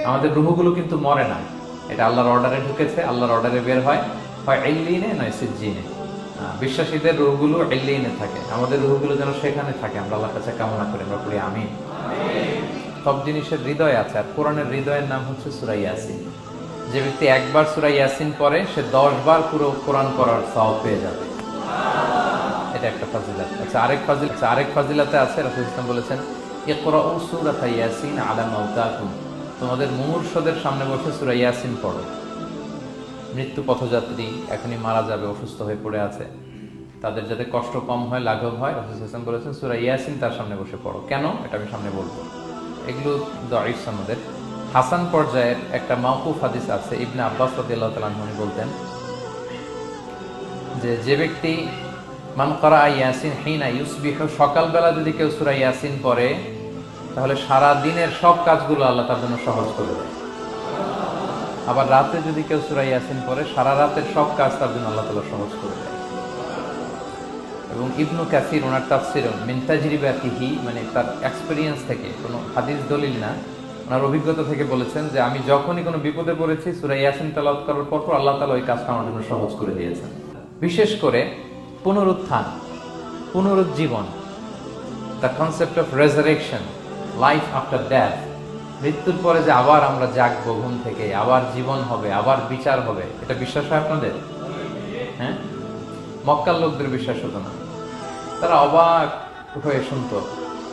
আমাদের রুহগুলো কিন্তু মরে না, এটা আল্লাহর অর্ডারে ঢুকেছে, আল্লাহর অর্ডারে বের হয় ইল্লিনে নয় সিজ্জিনে। বিশ্বাসীদের রুহগুলো ইল্লিনে থাকে, আমাদের রুহগুলো যেন সেখানে থাকে, আমরা আল্লাহর কাছে কামনা করি, আমরা পড়ি আমিন। সব জিনিসের হৃদয় আছে, আর কোরআনের হৃদয়ের নাম হচ্ছে সূরা ইয়াসিন। যে ব্যক্তি একবার সূরা ইয়াসিন পড়ে সে 10 বার পুরো কোরআন পড়ার সওয়াব পেয়ে যাবে। এটা একটা ফাজিলাত। আচ্ছা, আরেক ফাজিলাতে আছে, রাসূল ইসলাম বলেছেন ইকরাউ সূরাতা ইয়াসিন আলা মাউতাকুম, তোমাদের মুমূর্ষদের সামনে বসে সূরা ইয়াসিন পড়ো। মৃত্যু পথযাত্রী এখনই মারা যাবে, অসুস্থ হয়ে পড়ে আছে, তাদের যাতে কষ্ট কম হয়, লাঘব হয়, রাসূল ইসলাম বলেছেন সূরা ইয়াসিন তার সামনে বসে পড়ো। কেন? এটা আমি সামনে বলবো। এগুলো দাঈফ সনদের। হাসান পর্যায়ের একটা মাওকুফ হাদিস আছে, ইবনে আব্বাস রাদিয়াল্লাহু তাআলা আনহু বলতেন যে ব্যক্তি মান ক্বারা ইয়াসিন হিনা ইউসবিহু, সকালবেলা যদি কেউ সূরা ইয়াসিন পড়ে তাহলে সারা দিনের সব কাজগুলো আল্লাহ তার জন্য সহজ করে দেয়। আবার রাতে যদি কেউ সূরা ইয়াসিন পড়ে সারা রাতের সব কাজ তার জন্য আল্লাহ তাআলা সহজ করে দেয়। এবং ইবনু কাসির ওনার তাফসিরে মিন তাজরিবাতিহি, মানে তার এক্সপেরিয়েন্স থেকে, কোনো হাদিস দলিল না, ওনার অভিজ্ঞতা থেকে বলেছেন যে আমি যখনই কোনো বিপদে পড়েছি সূরা ইয়াসিন তেলাওয়াত করার পর আল্লাহ তাআলা ওই কাজটা আমার জন্য সহজ করে দিয়েছেন। বিশেষ করে পুনরুত্থান, পুনরুজ্জীবন, the concept of resurrection, life after death, মৃত্যুর পরে যে আবার আমরা জাগবো ঘুম থেকে, আবার জীবন হবে, আবার বিচার হবে, এটা বিশ্বাস হয় আপনাদের? হ্যাঁ, মক্কার লোকদের বিশ্বাস হতো না, তারা অবাক হয়ে শুনতো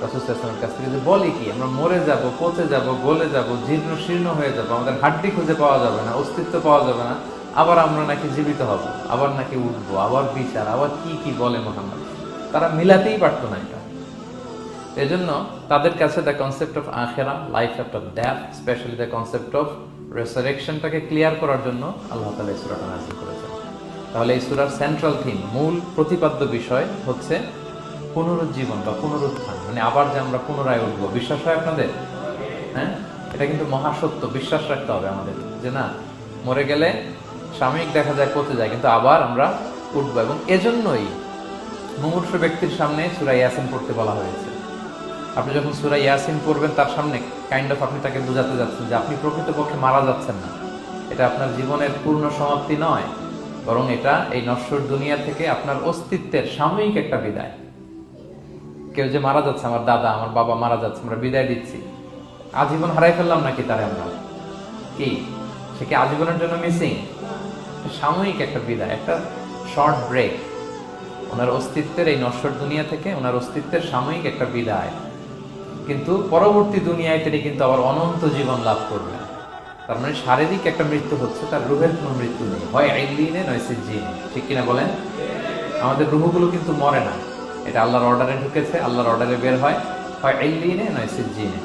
রাসূল সাল্লাল্লাহু আলাইহি ওয়াসাল্লামের কাছ থেকে যে বলে কি আমরা মরে যাব, পচে যাব, গলে যাব, জীর্ণ শীর্ণ হয়ে যাব, আমাদের হাড্ডি খুঁজে পাওয়া যাবে না, অস্তিত্ব পাওয়া যাবে না, আবার আমরা নাকি জীবিত হব, আবার নাকি উঠবো, আবার বিচার, আবার কি কি বলে মুহাম্মদ। তারা মিলাতেই পারতো না এটা। এজন্য তাদের কাছে দ্য কনসেপ্ট অফ আখিরা, life after death, specially the concept of রেসারেকশনটাকে ক্লিয়ার করার জন্য আল্লাহ তাআলা এই সূরাটা নাযিল করেছেন। তাহলে এই সূরার সেন্ট্রাল থিম, মূল প্রতিপাদ্য বিষয় হচ্ছে পুনরুজ্জীবন বা পুনরুত্থান, মানে আবার যে আমরা পুনরায় উঠবো। বিশ্বাস হয় আপনাদের? হ্যাঁ, এটা কিন্তু মহাসত্য, বিশ্বাস রাখতে হবে আমাদের যে না, মরে গেলে সাময়িক দেখা যায় পচে যায়, কিন্তু আবার আমরা উঠবো। এবং এজন্যই মুমূর্ষ ব্যক্তির সামনে সূরা ইয়াসিন পড়তে বলা হয়েছে। আপনি যখন সূরা ইয়াসিন পড়বেন তার সামনে কাইন্ড অফ আপনি তাকে বোঝাতে যাচ্ছেন যে আপনি প্রকৃতপক্ষে মারা যাচ্ছেন না, এটা আপনার জীবনের পূর্ণ সমাপ্তি নয়, বরং এটা এই নশ্বর দুনিয়া থেকে আপনার অস্তিত্বের সাময়িক একটা বিদায়। কেউ যে মারা যাচ্ছে, আমার দাদা, আমার বাবা মারা যাচ্ছে, আমরা বিদায় দিচ্ছি, আজীবন হারাই ফেললাম নাকি তারে আমরা? কি সে কি আজীবনের জন্য মিসিং? সাময়িক একটা বিদায়, একটা শর্ট ব্রেক, ওনার অস্তিত্বের এই নশ্বর দুনিয়া থেকে ওনার অস্তিত্বের সাময়িক একটা বিদায়, কিন্তু পরবর্তী দুনিয়ায় তিনি কিন্তু আবার অনন্ত জীবন লাভ করবেন। তার মানে শারীরিক একটা মৃত্যু হচ্ছে, তার রুহের কোনো মৃত্যু নেই, হয় ইল্লিনে নয় সিজ্জিনে। ঠিক কিনা বলেন? আমাদের রুহগুলো কিন্তু মরে না, এটা আল্লাহর অর্ডারে ঢুকেছে, আল্লাহর অর্ডারে বের হয় ইল্লিনে নয় সিজ্জিনে।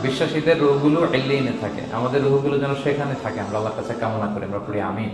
বিশ্বাসীদের রুহগুলো ইল্লিনে থাকে, আমাদের রুহগুলো যেন সেখানে থাকে, আমরা আল্লাহর কাছে কামনা করি, আমরা পড়ি আমিন।